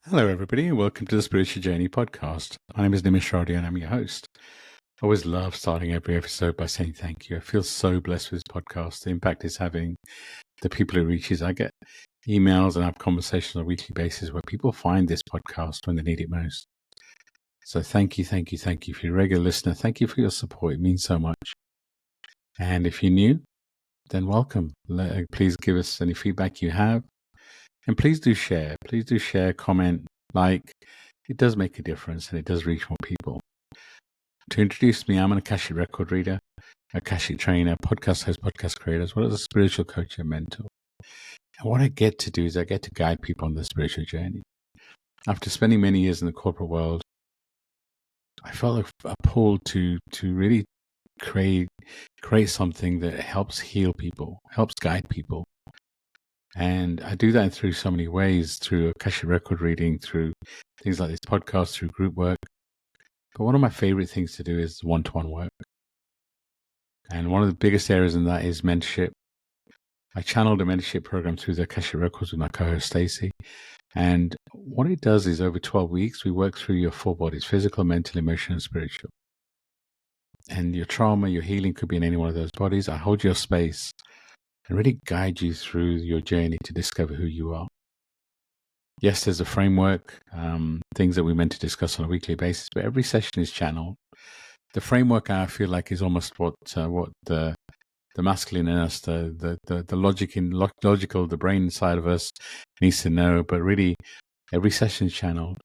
Hello, everybody, and welcome to the Spiritual Journey podcast. My name is Nimish Radi, and I'm your host. I always love starting every episode by saying thank you. I feel so blessed with this podcast, the impact it's having, the people it reaches. I get emails and have conversations on a weekly basis where people find this podcast when they need it most. So thank you, thank you, thank you. If you're a regular listener, thank you for your support. It means so much. And if you're new, then welcome. Please give us any feedback you have. And please do share. Please do share, comment, like. It does make a difference and it does reach more people. To introduce me, I'm an Akashic record reader, Akashic trainer, podcast host, podcast creator, as well as a spiritual coach and mentor. And what I get to do is I get to guide people on their spiritual journey. After spending many years in the corporate world, I felt a pull to really create something that helps heal people, helps guide people. And I do that through so many ways, through Akashic record reading, through things like this podcast, through group work. But one of my favorite things to do is one-to-one work. And one of the biggest areas in that is mentorship. I channeled a mentorship program through the Akashic Records with my co-host Stacey. And what it does is over 12 weeks, we work through your four bodies: physical, mental, emotional, and spiritual. And your trauma, your healing could be in any one of those bodies. I hold your space and really guide you through your journey to discover who you are. Yes, there's a framework, things that we're meant to discuss on a weekly basis, but every session is channeled. The framework, I feel like, is almost what the masculine in us, the logical, the brain side of us needs to know. But really, every session is channeled,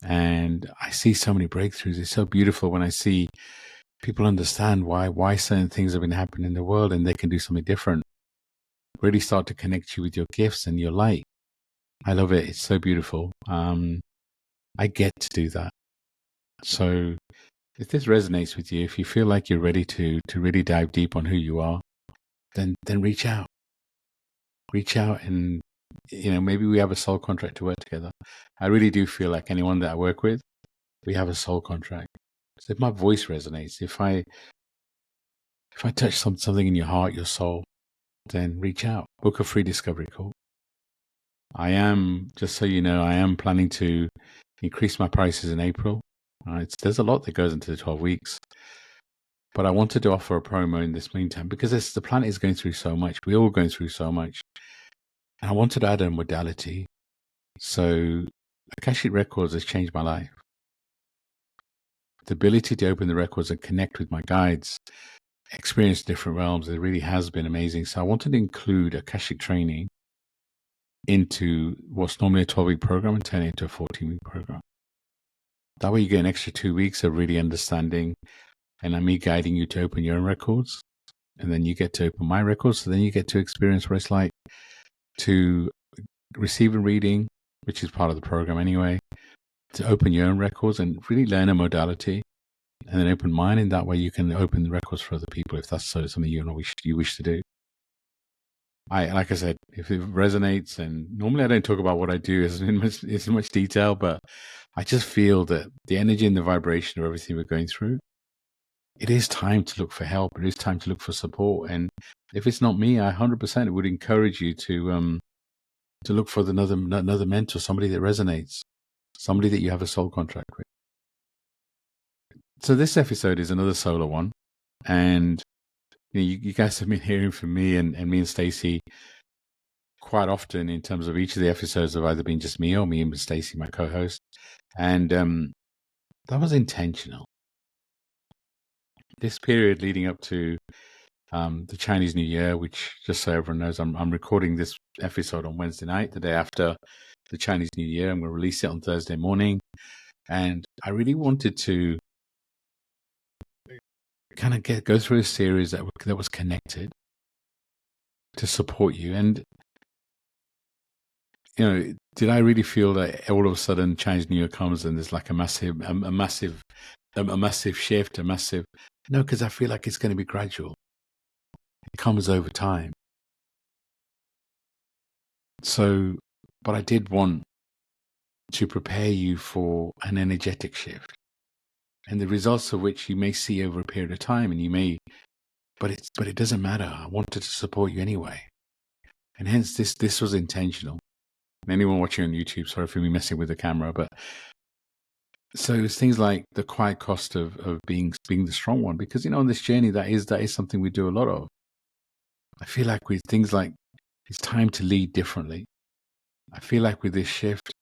and I see so many breakthroughs. It's so beautiful when I see people understand why certain things have been happening in the world, and they can do something different. Really start to connect you with your gifts and your light. I love it. It's so beautiful. I get to do that. So if this resonates with you, if you feel like you're ready to really dive deep on who you are, then reach out. Reach out, and maybe we have a soul contract to work together. I really do feel like anyone that I work with, we have a soul contract. So if my voice resonates, if I touch something in your heart, your soul, then reach out. Book a free discovery call. I am, just so you know, I am planning to increase my prices in April. There's a lot that goes into the 12 weeks. But I wanted to offer a promo in this meantime because the planet is going through so much. We're all going through so much. And I wanted to add a modality. So Akashic Records has changed my life. The ability to open the records and connect with my guides, experience different realms, it really has been amazing. So I wanted to include Akashic training into what's normally a 12-week program and turn it into a 14-week program. That way you get an extra 2 weeks of really understanding, and I'm me guiding you to open your own records, and then you get to open my records, so then you get to experience what it's like to receive a reading, which is part of the program anyway, to open your own records and really learn a modality, and then open mine. In that way you can open the records for other people if that's something you wish to do. Like I said, if it resonates, and normally I don't talk about what I do in much detail, but I just feel that the energy and the vibration of everything we're going through, it is time to look for help. It is time to look for support. And if it's not me, I 100% would encourage you to look for another mentor, somebody that resonates, somebody that you have a soul contract with. So this episode is another solo one, and you guys have been hearing from me and me and Stacey quite often in terms of each of the episodes have either been just me or me and Stacey, my co-host, and that was intentional. This period leading up to the Chinese New Year, which, just so everyone knows, I'm recording this episode on Wednesday night, the day after the Chinese New Year. I'm going to release it on Thursday morning, and I really wanted to kind of go through a series that was connected to support you. And did I really feel that all of a sudden Chinese New Year comes and there's like a massive shift, no, because I feel like it's going to be gradual. It comes over time. So, but I did want to prepare you for an energetic shift, and the results of which you may see over a period of time, and but it doesn't matter. I wanted to support you anyway, and hence this was intentional. And anyone watching on YouTube, sorry for me messing with the camera, but so it's things like the quiet cost of being the strong one, because on this journey that is something we do a lot of. I feel like with things like it's time to lead differently. I feel like with this shift,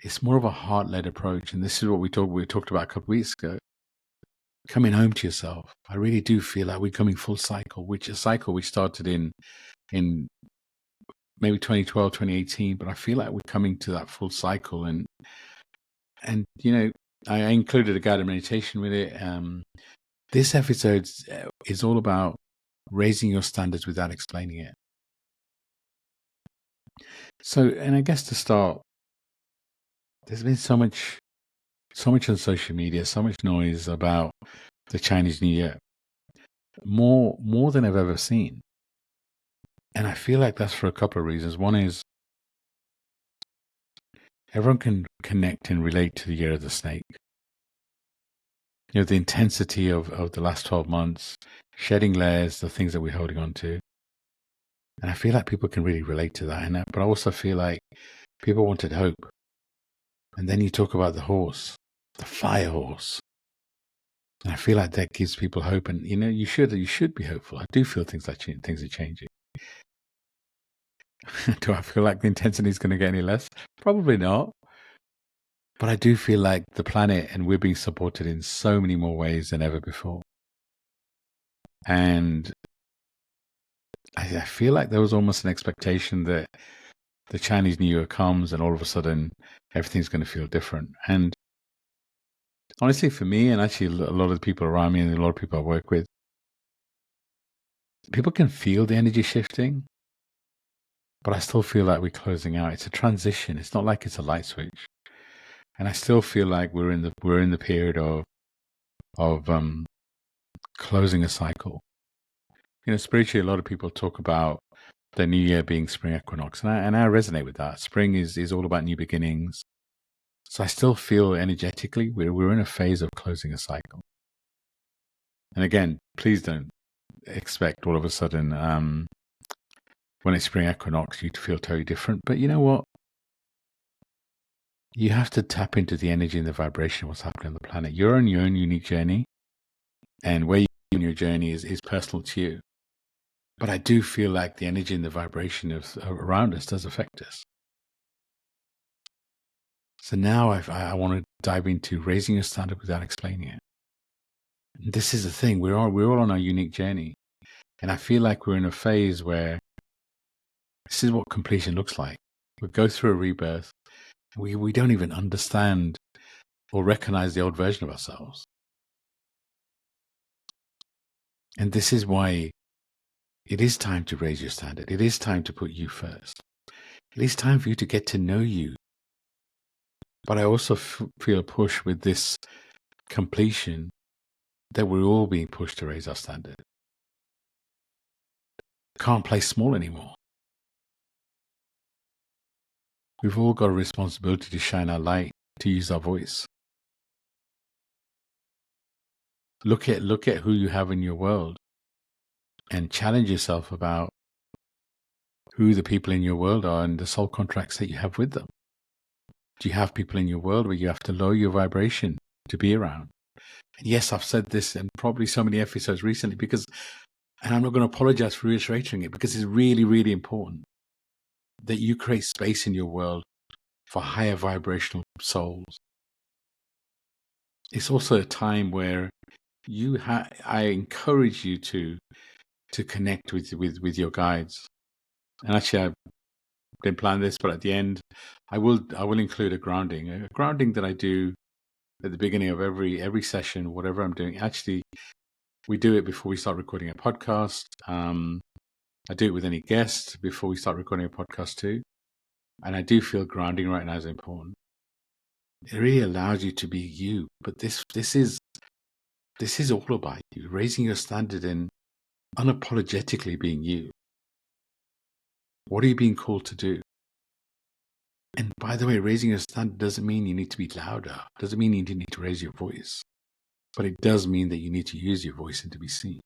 it's more of a heart-led approach, and this is what we talked about a couple of weeks ago. Coming home to yourself. I really do feel like we're coming full cycle, which a cycle we started in maybe 2012, 2018, but I feel like we're coming to that full cycle, and I included a guided meditation with it. This episode is all about raising your standards without explaining it. So, and I guess to start, there's been so much on social media, so much noise about the Chinese New Year, more than I've ever seen. And I feel like that's for a couple of reasons. One is everyone can connect and relate to the Year of the Snake. The intensity of the last 12 months, shedding layers, the things that we're holding on to. And I feel like people can really relate to that. But I also feel like people wanted hope. And then you talk about the horse, the fire horse. And I feel like that gives people hope. And, you should be hopeful. I do feel things are changing. Do I feel like the intensity is going to get any less? Probably not. But I do feel like the planet and we're being supported in so many more ways than ever before. And I feel like there was almost an expectation that the Chinese New Year comes and all of a sudden everything's going to feel different. And honestly, for me, and actually a lot of the people around me and a lot of people I work with, people can feel the energy shifting, but I still feel like we're closing out. It's a transition. It's not like it's a light switch. And I still feel like we're in the period of closing a cycle. Spiritually, a lot of people talk about the new year being spring equinox, and I resonate with that. Spring is all about new beginnings. So I still feel energetically we're in a phase of closing a cycle. And again, please don't expect all of a sudden when it's spring equinox you to feel totally different. But you know what? You have to tap into the energy and the vibration of what's happening on the planet. You're on your own unique journey, and where you're in your journey is personal to you. But I do feel like the energy and the vibration around us does affect us. So now I want to dive into raising your standard without explaining it. And this is the thing. We're all on our unique journey. And I feel like we're in a phase where this is what completion looks like. We go through a rebirth. We don't even understand or recognize the old version of ourselves. And this is why it is time to raise your standard. It is time to put you first. It is time for you to get to know you. But I also feel a push with this completion that we're all being pushed to raise our standard. Can't play small anymore. We've all got a responsibility to shine our light, to use our voice. Look at who you have in your world and challenge yourself about who the people in your world are and the soul contracts that you have with them. Do you have people in your world where you have to lower your vibration to be around? And yes, I've said this in probably so many episodes recently and I'm not going to apologize for reiterating it, because it's really, really important that you create space in your world for higher vibrational souls. It's also a time where I encourage you to connect with your guides. And actually, I didn't plan this, but at the end, I will include a grounding that I do at the beginning of every session, whatever I'm doing. Actually, we do it before we start recording a podcast. I do it with any guest before we start recording a podcast too. And I do feel grounding right now is important. It really allows you to be you. But this is all about you, raising your standard and unapologetically being you. What are you being called to do? And by the way, raising your standard doesn't mean you need to be louder. Doesn't mean you need to raise your voice. But it does mean that you need to use your voice and to be seen.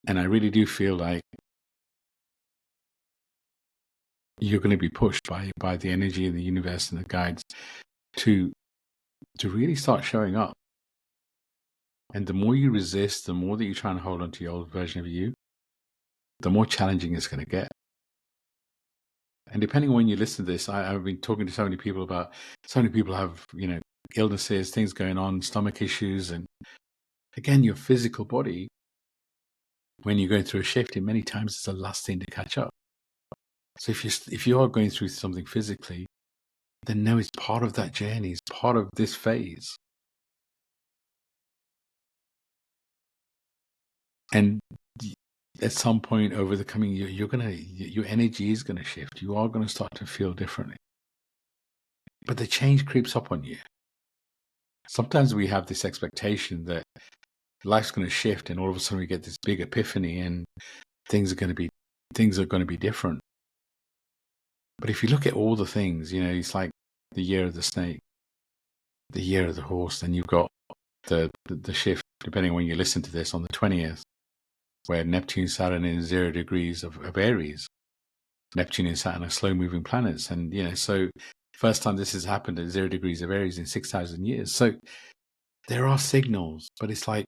And I really do feel like you're going to be pushed by the energy in the universe and the guides to really start showing up. And the more you resist, the more that you try and hold on to your old version of you, the more challenging it's going to get. And depending on when you listen to this, I've been talking to so many people about, so many people have, illnesses, things going on, stomach issues. And again, your physical body, when you're going through a shift, in many times it's the last thing to catch up. So if you are going through something physically, then know it's part of that journey, it's part of this phase. And at some point over the coming year, your energy is going to shift. You are going to start to feel differently. But the change creeps up on you. Sometimes we have this expectation that life's going to shift, and all of a sudden we get this big epiphany, and things are going to be different. But if you look at all the things, it's like the year of the snake, the year of the horse, then you've got the shift, depending on when you listen to this, on the 20th, where Neptune, Saturn is 0 degrees of Aries. Neptune and Saturn are slow-moving planets, and so first time this has happened at 0 degrees of Aries in 6,000 years. So there are signals, but it's like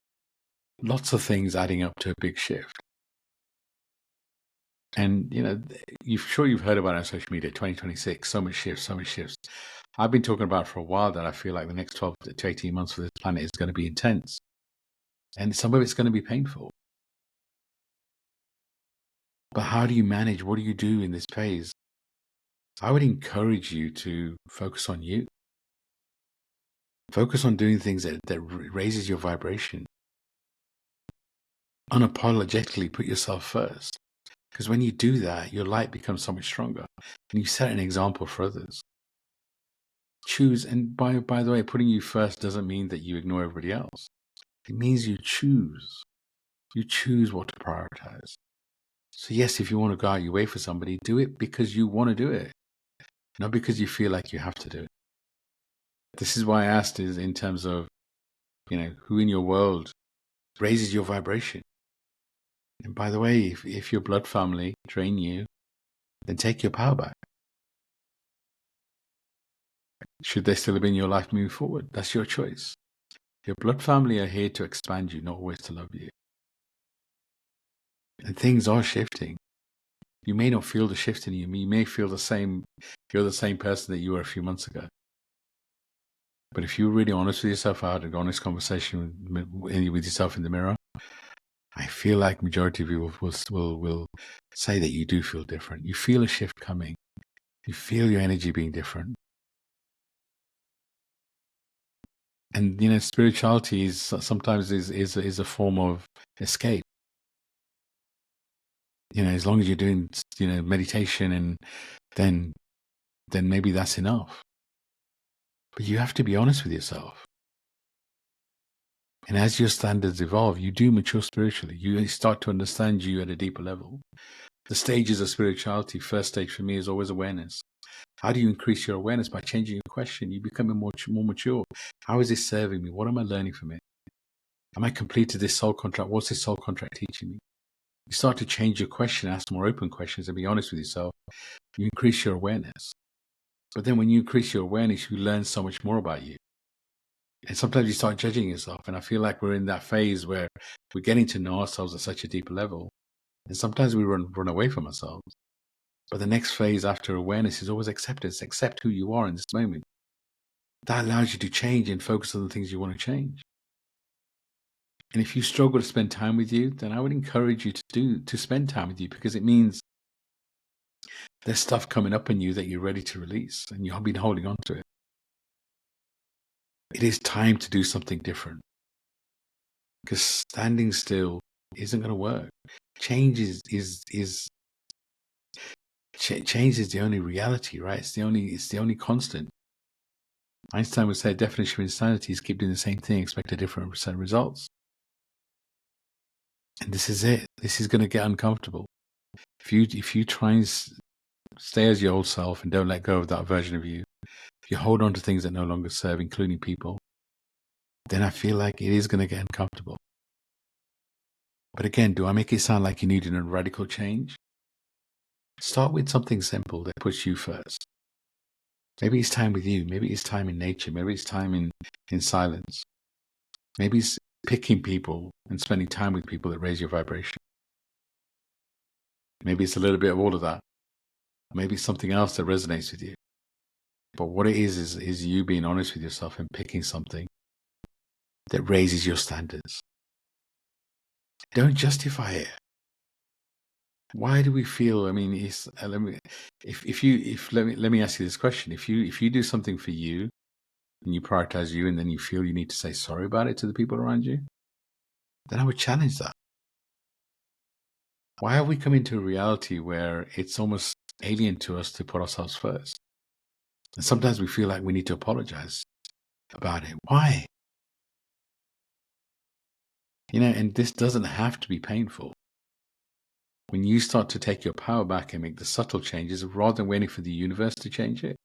lots of things adding up to a big shift. And you've heard about it on social media, 2026, so much shifts. I've been talking about for a while that I feel like the next 12 to 18 months for this planet is going to be intense, and some of it's going to be painful. But how do you manage? What do you do in this phase? I would encourage you to focus on you. Focus on doing things that raises your vibration. Unapologetically put yourself first. Because when you do that, your light becomes so much stronger. And you set an example for others. Choose, and by the way, putting you first doesn't mean that you ignore everybody else. It means you choose. You choose what to prioritize. So yes, if you want to go out your way for somebody, do it because you want to do it. Not because you feel like you have to do it. This is why I asked is in terms of, who in your world raises your vibration. And by the way, if your blood family drain you, then take your power back. Should they still have been in your life moving forward? That's your choice. Your blood family are here to expand you, not always to love you. And things are shifting. You may not feel the shift in you. You may feel the same. You're the same person that you were a few months ago. But if you're really honest with yourself, had an honest conversation with yourself in the mirror, I feel like majority of you will say that you do feel different. You feel a shift coming. You feel your energy being different. And spirituality is sometimes is a form of escape. As long as you're doing meditation, and then maybe that's enough. But you have to be honest with yourself. And as your standards evolve, you do mature spiritually. You start to understand you at a deeper level. The stages of spirituality, first stage for me is always awareness. How do you increase your awareness? By changing your question. You become more mature. How is this serving me? What am I learning from it? Am I completed this soul contract? What's this soul contract teaching me? You start to change your question, ask more open questions, and be honest with yourself. You increase your awareness. But then when you increase your awareness, you learn so much more about you. And sometimes you start judging yourself. And I feel like we're in that phase where we're getting to know ourselves at such a deeper level. And sometimes we run away from ourselves. But the next phase after awareness is always acceptance. Accept who you are in this moment. That allows you to change and focus on the things you want to change. And if you struggle to spend time with you, then I would encourage you to spend time with you, because it means there's stuff coming up in you that you're ready to release and you've been holding on to it. It is time to do something different, because standing still isn't going to work. Change is the only reality, right? It's the only constant. Einstein would say definition of insanity is keep doing the same thing, expect a different set of results. And this is it. This is going to get uncomfortable. If you try and stay as your old self and don't let go of that version of you, if you hold on to things that no longer serve, including people, then I feel like it is going to get uncomfortable. But again, do I make it sound like you need a radical change? Start with something simple that puts you first. Maybe it's time with you. Maybe it's time in nature. Maybe it's time in silence. Maybe it's picking people and spending time with people that raise your vibration. Maybe it's a little bit of all of that. Maybe it's something else that resonates with you. But what it is you being honest with yourself and picking something that raises your standards. Don't justify it. Why do we feel? I mean, let me ask you this question: if you do something for you and you prioritize you, and then you feel you need to say sorry about it to the people around you, then I would challenge that. Why have we come into a reality where it's almost alien to us to put ourselves first? And sometimes we feel like we need to apologize about it. Why? And this doesn't have to be painful. When you start to take your power back and make the subtle changes rather than waiting for the universe to change it,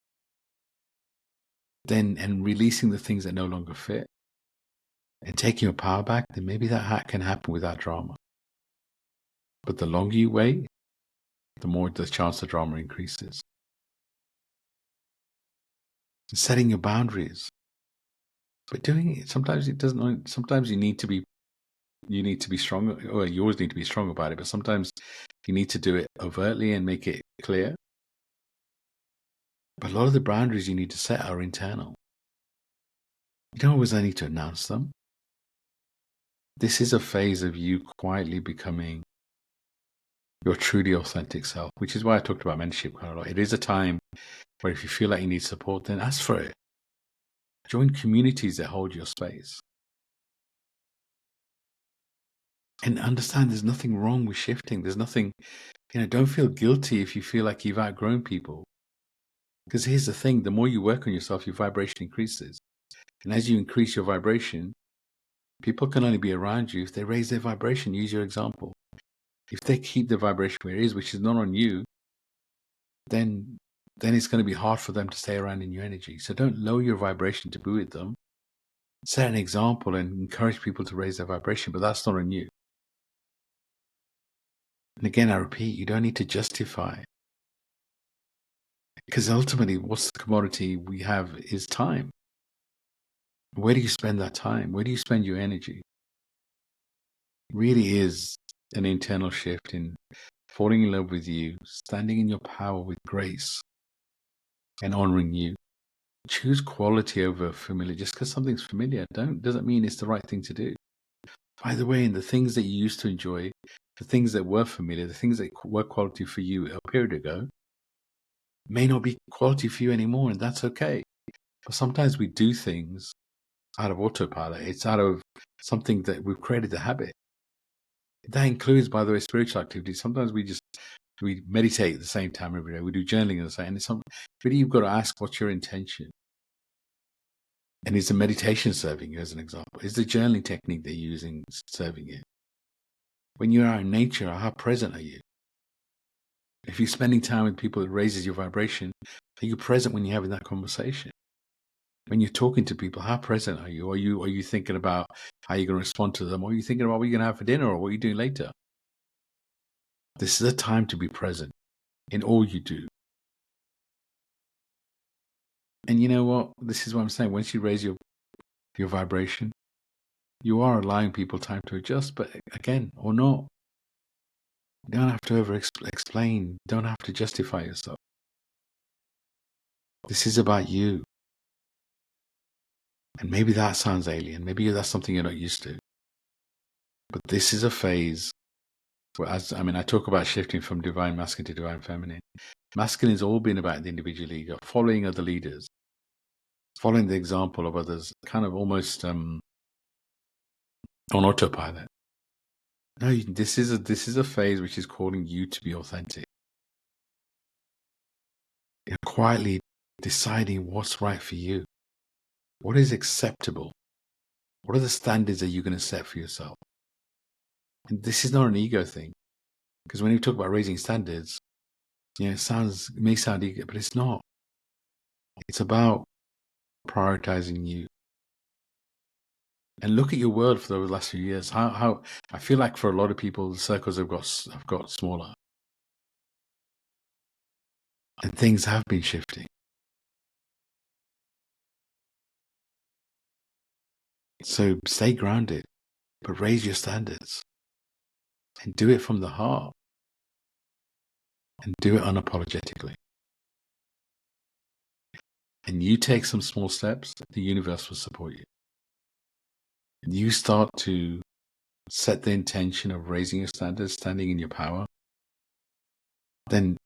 and releasing the things that no longer fit and taking your power back, then maybe that can happen without drama. But the longer you wait, the more the chance of drama increases. And setting your boundaries, but doing it, sometimes it doesn't. Sometimes you need to be strong, or you always need to be strong about it. But sometimes you need to do it overtly and make it clear. But a lot of the boundaries you need to set are internal. You don't always need to announce them. This is a phase of you quietly becoming your truly authentic self, which is why I talked about mentorship quite a lot. It is a time where if you feel like you need support, then ask for it. Join communities that hold your space. And understand there's nothing wrong with shifting. There's nothing, don't feel guilty if you feel like you've outgrown people. Because here's the thing, the more you work on yourself, your vibration increases. And as you increase your vibration, people can only be around you if they raise their vibration. Use your example. If they keep the vibration where it is, which is not on you, then it's going to be hard for them to stay around in your energy. So don't lower your vibration to be with them. Set an example and encourage people to raise their vibration, but that's not on you. And again, I repeat, you don't need to justify. Because ultimately, what's the commodity we have is time. Where do you spend that time? Where do you spend your energy? It really is an internal shift in falling in love with you, standing in your power with grace, and honoring you. Choose quality over familiar. Just because something's familiar doesn't mean it's the right thing to do. By the way, in the things that you used to enjoy, the things that were familiar, the things that were quality for you a period ago, may not be quality for you anymore, and that's okay. But sometimes we do things out of autopilot. It's out of something that we've created a habit. That includes, by the way, spiritual activities. Sometimes we meditate at the same time every day. We do journaling at the same. And it's really, you've got to ask, what's your intention? And is the meditation serving you, as an example? Is the journaling technique they're using serving you? When you're out in nature, how present are you? If you're spending time with people that raises your vibration, are you present when you're having that conversation? When you're talking to people, how present are you? Are you thinking about how you're going to respond to them? Or are you thinking about what you're going to have for dinner or what you're doing later? This is a time to be present in all you do. And you know what? This is what I'm saying. Once you raise your vibration, you are allowing people time to adjust, but again, or not. You don't have to explain. Don't have to justify yourself. This is about you. And maybe that sounds alien. Maybe that's something you're not used to. But this is a phase where, I talk about shifting from divine masculine to divine feminine. Masculine has all been about the individual ego, following other leaders, following the example of others, kind of almost on autopilot. No, this is a phase which is calling you to be authentic. You're quietly deciding what's right for you. What is acceptable? What are the standards that you're going to set for yourself? And this is not an ego thing. Because when you talk about raising standards, it may sound ego, but it's not. It's about prioritizing you. And look at your world for the last few years. How I feel like for a lot of people, the circles have got smaller. And things have been shifting. So stay grounded, but raise your standards and do it from the heart and do it unapologetically. And you take some small steps, the universe will support you. And you start to set the intention of raising your standards, standing in your power, then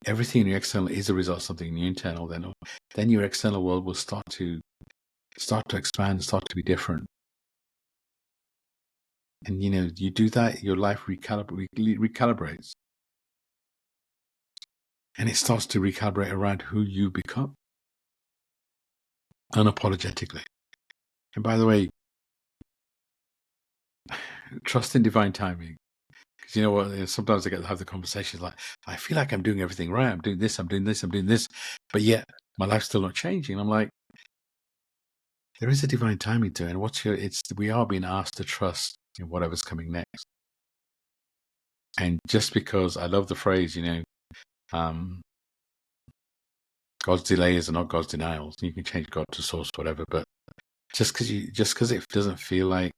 everything in your external is a result of something in your internal. Then your external world will start to expand, start to be different. And you do that, your life recalibrates. And it starts to recalibrate around who you become, unapologetically. And by the way, trust in divine timing. Because you know what? Sometimes I have the conversations like, I feel like I'm doing everything right. I'm doing this, I'm doing this, I'm doing this. But yet my life's still not changing. I'm like, there is a divine timing to it. And we are being asked to trust in whatever's coming next. And just because I love the phrase, God's delays are not God's denials. You can change God to source, whatever. But just because it doesn't feel like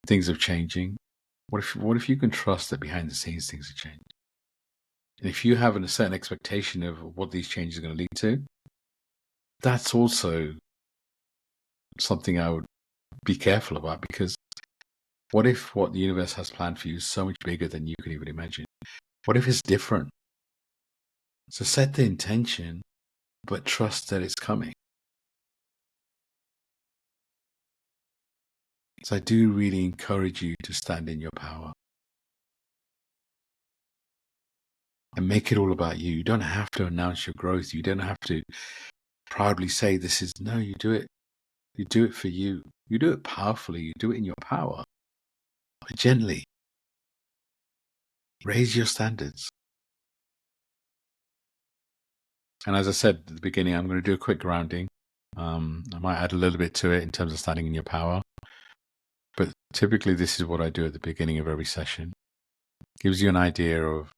things are changing, what if you can trust that behind the scenes things are changing? And if you have a certain expectation of what these changes are going to lead to, that's also something I would be careful about, because what if what the universe has planned for you is so much bigger than you can even imagine? What if it's different? So set the intention, but trust that it's coming. So I do really encourage you to stand in your power and make it all about you. You don't have to announce your growth. You don't have to proudly say this is, no, you do it. You do it for you. You do it powerfully. You do it in your power. But gently. Raise your standards. And as I said at the beginning, I'm going to do a quick grounding. I might add a little bit to it in terms of standing in your power. But typically this is what I do at the beginning of every session. Gives you an idea of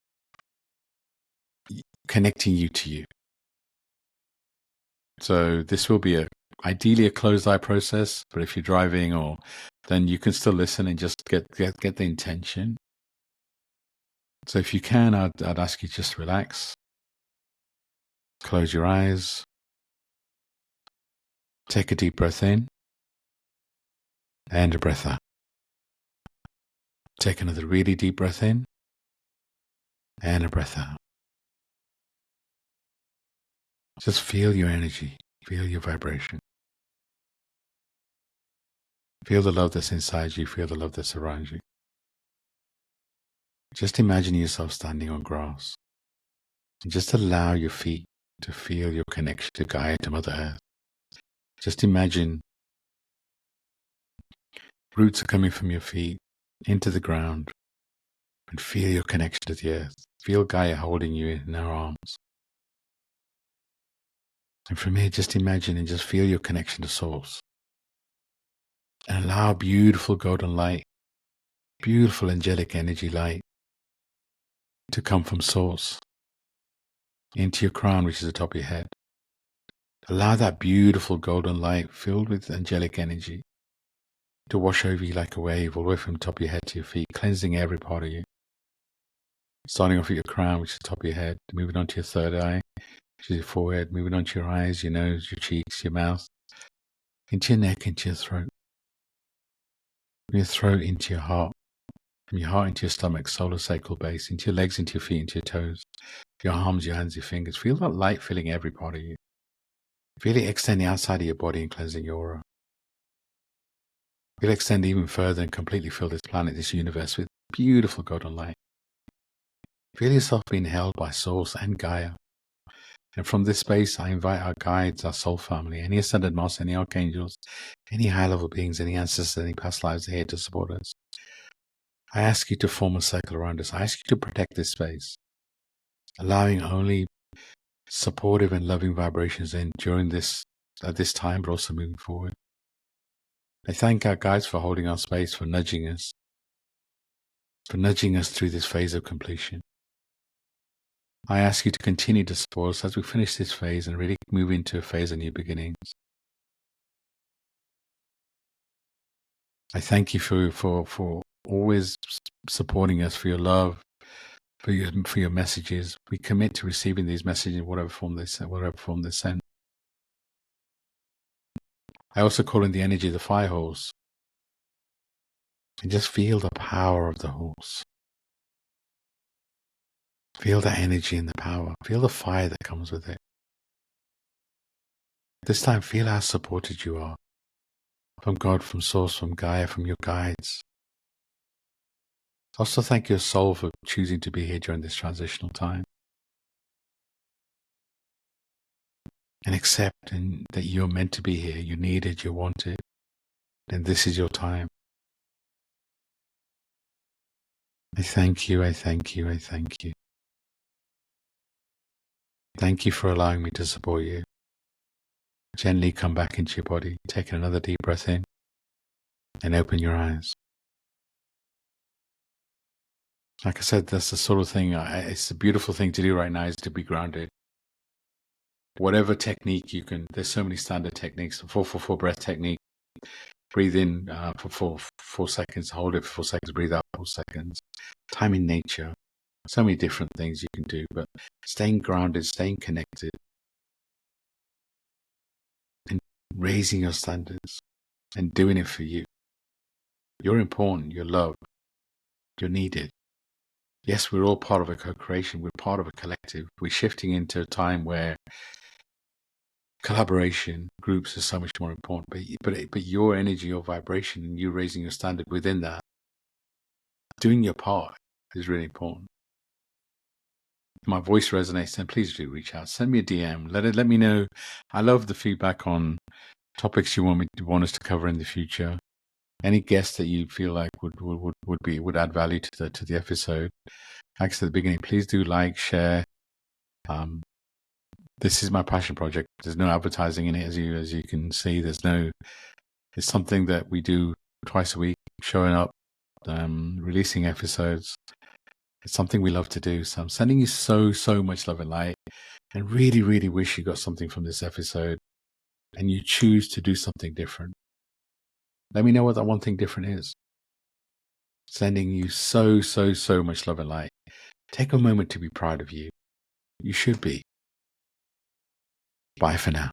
connecting you to you. So this will be ideally a closed eye process, but if you're driving then you can still listen and just get the intention. So if you can, I'd ask you just relax. Close your eyes. Take a deep breath in and a breath out. Take another really deep breath in and a breath out. Just feel your energy. Feel your vibration. Feel the love that's inside you. Feel the love that surrounds you. Just imagine yourself standing on grass. And just allow your feet to feel your connection to Gaia, to Mother Earth. Just imagine roots are coming from your feet into the ground, and feel your connection to the earth. Feel Gaia holding you in her arms. And from here, just imagine and just feel your connection to Source. And allow beautiful golden light, beautiful angelic energy light to come from Source into your crown, which is the top of your head. Allow that beautiful golden light filled with angelic energy to wash over you like a wave, all the way from the top of your head to your feet, cleansing every part of you. Starting off at your crown, which is the top of your head, moving on to your third eye, which is your forehead, moving on to your eyes, your nose, your cheeks, your mouth, into your neck, into your throat. From your throat into your heart, from your heart into your stomach, solar sacral base, into your legs, into your feet, into your toes, your arms, your hands, your fingers. Feel that light filling every part of you. Feel it extending outside of your body and cleansing your aura. Feel it extend even further and completely fill this planet, this universe with beautiful golden light. Feel yourself being held by Source and Gaia. And from this space, I invite our guides, our soul family, any ascended masters, any archangels, any high-level beings, any ancestors, any past lives here to support us. I ask you to form a circle around us. I ask you to protect this space, allowing only supportive and loving vibrations in during at this time, but also moving forward. I thank our guides for holding our space, for nudging us through this phase of completion. I ask you to continue to support us as we finish this phase and really move into a phase of new beginnings. I thank you for always supporting us, for your love, for your messages. We commit to receiving these messages in whatever form they're sent. I also call in the energy of the fire horse. And just feel the power of the horse. Feel the energy and the power. Feel the fire that comes with it. This time, feel how supported you are. From God, from Source, from Gaia, from your guides. Also thank your soul for choosing to be here during this transitional time. And accept that you're meant to be here. You need it, you want it. And this is your time. I thank you, I thank you, I thank you. Thank you for allowing me to support you. Gently come back into your body, take another deep breath in, and open your eyes. Like I said, that's the sort of thing, it's a beautiful thing to do right now, is to be grounded. Whatever technique you can, there's so many standard techniques. The 4-4-4 breath technique. Breathe in for 4 seconds, hold it for 4 seconds, breathe out 4 seconds. Time in nature. So many different things you can do, but staying grounded, staying connected, and raising your standards and doing it for you. You're important, you're loved, you're needed. Yes, we're all part of a co-creation, we're part of a collective. We're shifting into a time where collaboration, groups are so much more important, but your energy, your vibration, and you raising your standard within that, doing your part is really important. If my voice resonates, then please do reach out. Send me a DM. Let me know. I love the feedback on topics you want us to cover in the future. Any guests that you feel like would add value to the episode. Like I said at the beginning, please do like, share. This is my passion project. There's no advertising in it, as you can see. It's something that we do twice a week, showing up, releasing episodes. It's something we love to do. So I'm sending you so much love and light, and really, really wish you got something from this episode and you choose to do something different. Let me know what that one thing different is. Sending you so much love and light. Take a moment to be proud of you. You should be. Bye for now.